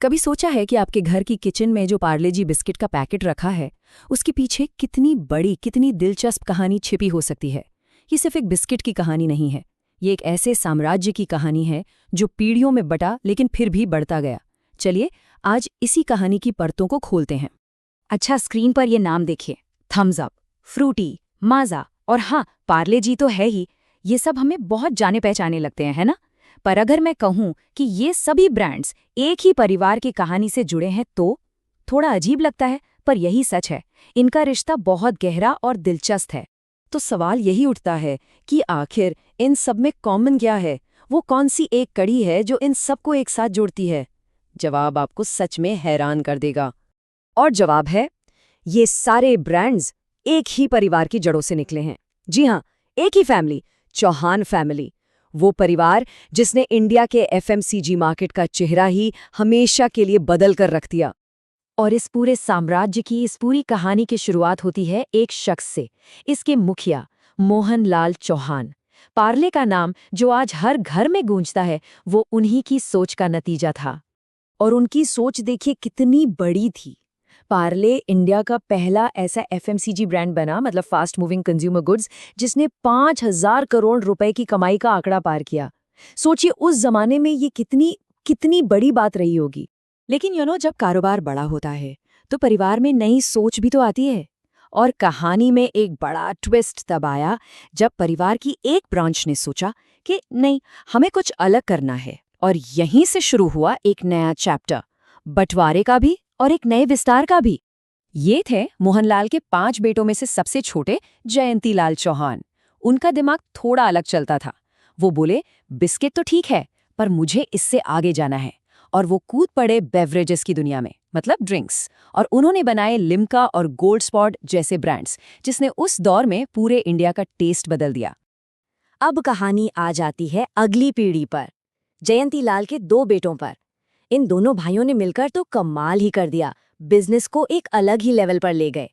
कभी सोचा है कि आपके घर की किचन में जो पार्ले जी बिस्किट का पैकेट रखा है, उसके पीछे कितनी बड़ी, कितनी दिलचस्प कहानी छिपी हो सकती है। ये सिर्फ एक बिस्किट की कहानी नहीं है, ये एक ऐसे साम्राज्य की कहानी है जो पीढ़ियों में बटा लेकिन फिर भी बढ़ता गया। चलिए आज इसी कहानी की परतों को खोलते हैं। अच्छा, स्क्रीन पर ये नाम देखिए, थम्स अप, फ्रूटी, माजा और हाँ, पार्ले जी तो है ही। ये सब हमें बहुत जाने पहचाने लगते हैं, है ना? पर अगर मैं कहूँ कि ये सभी ब्रांड्स एक ही परिवार की कहानी से जुड़े हैं तो थोड़ा अजीब लगता है, पर यही सच है। इनका रिश्ता बहुत गहरा और दिलचस्प है। तो सवाल यही उठता है कि आखिर इन सब में कॉमन क्या है? वो कौन सी एक कड़ी है जो इन सबको एक साथ जोड़ती है? जवाब आपको सच में हैरान कर देगा। और जवाब है, ये सारे ब्रांड्स एक ही परिवार की जड़ों से निकले हैं। जी हाँ, एक ही फैमिली, चौहान फैमिली। वो परिवार जिसने इंडिया के एफएमसीजी मार्केट का चेहरा ही हमेशा के लिए बदल कर रख दिया। और इस पूरे साम्राज्य की इस पूरी कहानी की शुरुआत होती है एक शख्स से, इसके मुखिया मोहनलाल चौहान। पार्ले का नाम जो आज हर घर में गूंजता है, वो उन्हीं की सोच का नतीजा था। और उनकी सोच देखिए कितनी बड़ी थी। पार्ले इंडिया का पहला ऐसा एफएमसीजी ब्रांड बना, मतलब फास्ट मूविंग कंज्यूमर गुड्स, जिसने 5,000 करोड़ रुपए की कमाई का आंकड़ा पार किया। सोचिए उस जमाने में ये कितनी कितनी बड़ी बात रही होगी। लेकिन जब कारोबार बड़ा होता है तो परिवार में नई सोच भी तो आती है। और कहानी में एक बड़ा ट्विस्ट तब आया जब परिवार की एक ब्रांच ने सोचा कि नहीं, हमें कुछ अलग करना है। और यहीं से शुरू हुआ एक नया चैप्टर, बंटवारे का भी और एक नए विस्तार का भी। ये थे मोहनलाल के 5 बेटों में से सबसे छोटे जयंतीलाल चौहान। उनका दिमाग थोड़ा अलग चलता था। वो बोले, बिस्किट तो ठीक है, पर मुझे इससे आगे जाना है। और वो कूद पड़े बेवरेजेस की दुनिया में, मतलब ड्रिंक्स। और उन्होंने बनाए लिम्का और गोल्ड स्पॉट जैसे ब्रांड्स, जिसने उस दौर में पूरे इंडिया का टेस्ट बदल दिया। अब कहानी आ जाती है अगली पीढ़ी पर, जयंतीलाल के 2 बेटों पर। इन दोनों भाइयों ने मिलकर तो कमाल ही कर दिया, बिजनेस को एक अलग ही लेवल पर ले गए।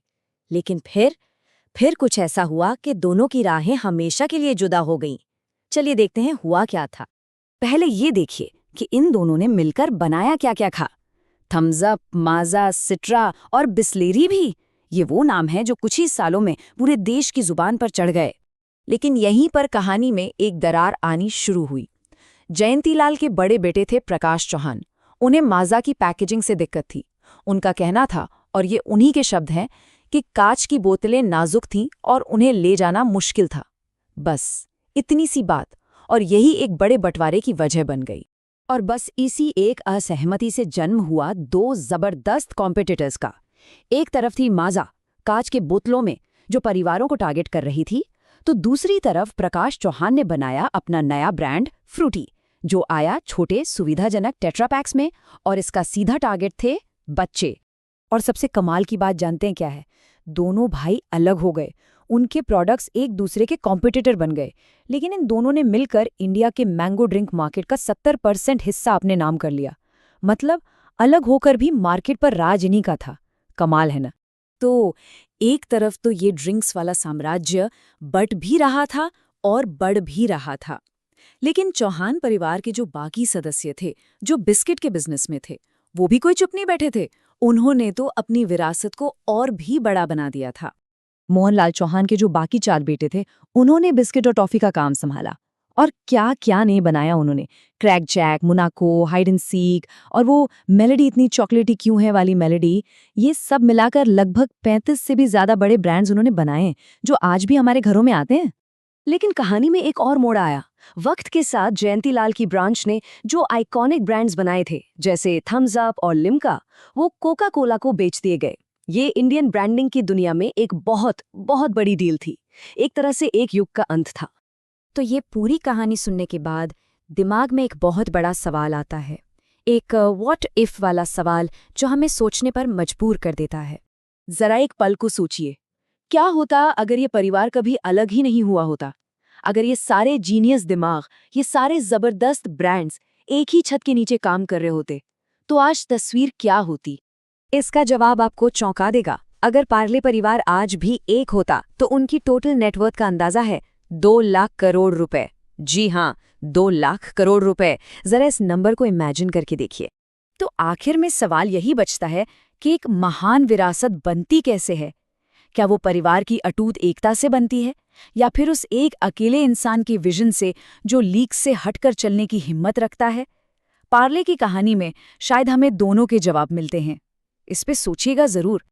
लेकिन फिर कुछ ऐसा हुआ कि दोनों की राहें हमेशा के लिए जुदा हो गईं। चलिए देखते हैं हुआ क्या था। पहले ये देखिए कि इन दोनों ने मिलकर बनाया क्या क्या था। थम्स अप, माजा, सिट्रा और बिस्लेरी भी। ये वो नाम है जो कुछ ही सालों में पूरे देश की जुबान पर चढ़ गए। लेकिन यहीं पर कहानी में एक दरार आनी शुरू हुई। जयंतीलाल के बड़े बेटे थे प्रकाश चौहान। उन्हें माजा की पैकेजिंग से दिक्कत थी। उनका कहना था, और ये उन्हीं के शब्द हैं, कि कांच की बोतलें नाजुक थीं और उन्हें ले जाना मुश्किल था। बस इतनी सी बात, और यही एक बड़े बंटवारे की वजह बन गई। और बस इसी एक असहमति से जन्म हुआ 2 जबरदस्त कॉम्पिटिटर्स का। एक तरफ थी माजा, कांच के बोतलों में, जो परिवारों को टारगेट कर रही थी। तो दूसरी तरफ प्रकाश चौहान ने बनाया अपना नया ब्रांड फ्रूटी, जो आया छोटे सुविधाजनक टेट्रापैक्स में, और इसका सीधा टारगेट थे बच्चे। और सबसे कमाल की बात जानते हैं क्या है? दोनों भाई अलग हो गए, उनके प्रोडक्ट्स एक दूसरे के कॉम्पिटिटर बन गए। लेकिन इन दोनों ने मिलकर इंडिया के मैंगो ड्रिंक मार्केट का 70% हिस्सा अपने नाम कर लिया। मतलब अलग होकर भी मार्केट पर राज इन्हीं का था। कमाल है ना? तो एक तरफ तो ये ड्रिंक्स वाला साम्राज्य बट भी रहा था और बढ़ भी रहा था। लेकिन चौहान परिवार के जो बाकी सदस्य थे, जो बिस्किट के बिजनेस में थे, वो भी कोई चुप नहीं बैठे थे। उन्होंने तो अपनी विरासत को और भी बड़ा बना दिया था। मोहनलाल चौहान के जो बाकी 4 बेटे थे, उन्होंने बिस्किट और टॉफी का काम संभाला। और क्या क्या नहीं बनाया उन्होंने। Crack jack, Monaco, hide and seek, और वो मेलेडी इतनी चॉकलेटी क्यों है वाली मेलेडी। ये सब मिलाकर लगभग 35 से भी ज्यादा बड़े ब्रांड्स उन्होंने बनाए, जो आज भी हमारे घरों में आते हैं। लेकिन कहानी में एक और मोड़ आया। वक्त के साथ जयंतीलाल की ब्रांच ने जो आइकॉनिक ब्रांड्स बनाए थे, जैसे थम्स अप और लिम्का, वो कोका कोला को बेच दिए गए। ये इंडियन ब्रांडिंग की दुनिया में एक बहुत बहुत बड़ी डील थी। एक तरह से एक युग का अंत था। तो ये पूरी कहानी सुनने के बाद दिमाग में एक बहुत बड़ा सवाल आता है, एक व्हाट इफ वाला सवाल, जो हमें सोचने पर मजबूर कर देता है। जरा एक पल को सोचिए, क्या होता अगर ये परिवार कभी अलग ही नहीं हुआ होता? अगर ये सारे जीनियस दिमाग, ये सारे जबरदस्त ब्रांड्स एक ही छत के नीचे काम कर रहे होते, तो आज तस्वीर क्या होती? इसका जवाब आपको चौंका देगा। अगर पार्ले परिवार आज भी एक होता तो उनकी टोटल नेटवर्थ का अंदाजा है 2 लाख करोड़ रुपए। जी हाँ, 2 लाख करोड़ रुपए। जरा इस नंबर को इमेजिन करके देखिए। तो आखिर में सवाल यही बचता है कि एक महान विरासत बनती कैसे है? क्या वो परिवार की अटूट एकता से बनती है, या फिर उस एक अकेले इंसान की विजन से जो लीक से हटकर चलने की हिम्मत रखता है? पार्ले की कहानी में शायद हमें दोनों के जवाब मिलते हैं। इस पे सोचिएगा जरूर।